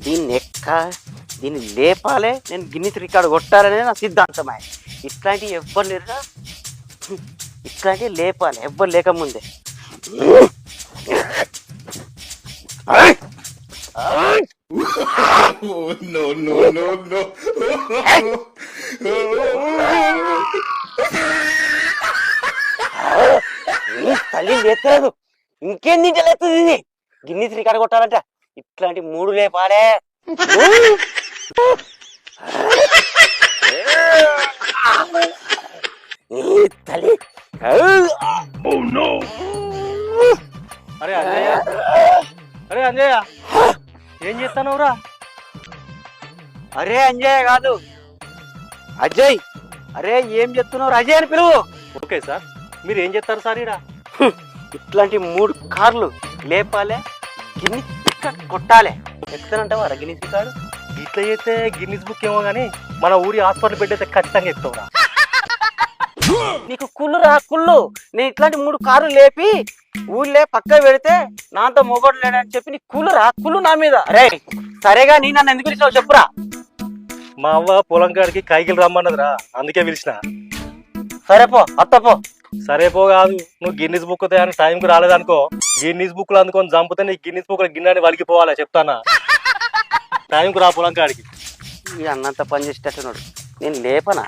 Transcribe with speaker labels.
Speaker 1: దీన్ని దీన్ని లేపాలి, నేను గిన్నిస్ రికార్డు కొట్టాలనేది నా సిద్ధాంతమే. ఇట్లాంటివి ఎవ్వరు లేరుగా, ఇట్లాంటివి లేపాలి ఎవ్వరు లేకముందే. తల్లి లేస్తలేదు, ఇంకేం తింటలేదు. ఇది గిన్నిస్ రికార్డు కొట్టాలంట ఇట్లాంటి 3 లేపాలే. తల్లి
Speaker 2: అరే అంజయ్య, అరే అంజయ్య, ఏం చేస్తానవురా?
Speaker 1: అరే అంజయ్ కాదు, అజయ్. అరే ఏం చెప్తున్నావు? అజయ్ అని పిలువు.
Speaker 2: ఓకే సార్, మీరు ఏం చేస్తారు సార్? ఈడ
Speaker 1: ఇట్లాంటి 3 కార్లు లేపాలే, గిన్నిస్ రికార్డు కొట్టాలి. ఎక్కుతానంటావా గిన్నిస్ రికార్డు?
Speaker 2: ఇట్లా చేస్తే గిన్నిస్ బుక్ ఏమో కానీ మన ఊరి హాస్పిటల్ పెట్టయితే ఖచ్చితంగా ఎక్కుతావురా.
Speaker 1: నీకు కుళ్ళురా కుళ్ళు. నేను ఇట్లాంటి 3 కార్లు లేపి ఊళ్ళే పక్క పెడితే నాతో మొగోడు లేడని చెప్పి నీ కుళ్ళురా కుళ్ళు నా మీద. అరే సరేగా, నీ నన్ను ఎందుకు పిలిచావు చెప్పురా.
Speaker 2: మా అవ్వ పొలం కాడికి కైకిలు రమ్మన్నదిరా, అందుకే పిలిచిన.
Speaker 1: సరే పో, అత్తపో.
Speaker 2: సరే పో కాదు, నువ్వు గిన్నిస్ బుక్ అని టైంకి రాలేదనుకో, గిన్నిస్ బుక్లు అందుకొని చంపితే నీ గిన్నిస్ బుక్ గిన్నెని వలికిపోవాలా చెప్తానా. టైంకి రా పొలం కాడికి.
Speaker 1: ఈ అన్నంత పని చేసేటట్టున్నాడు, నేను లేపనా?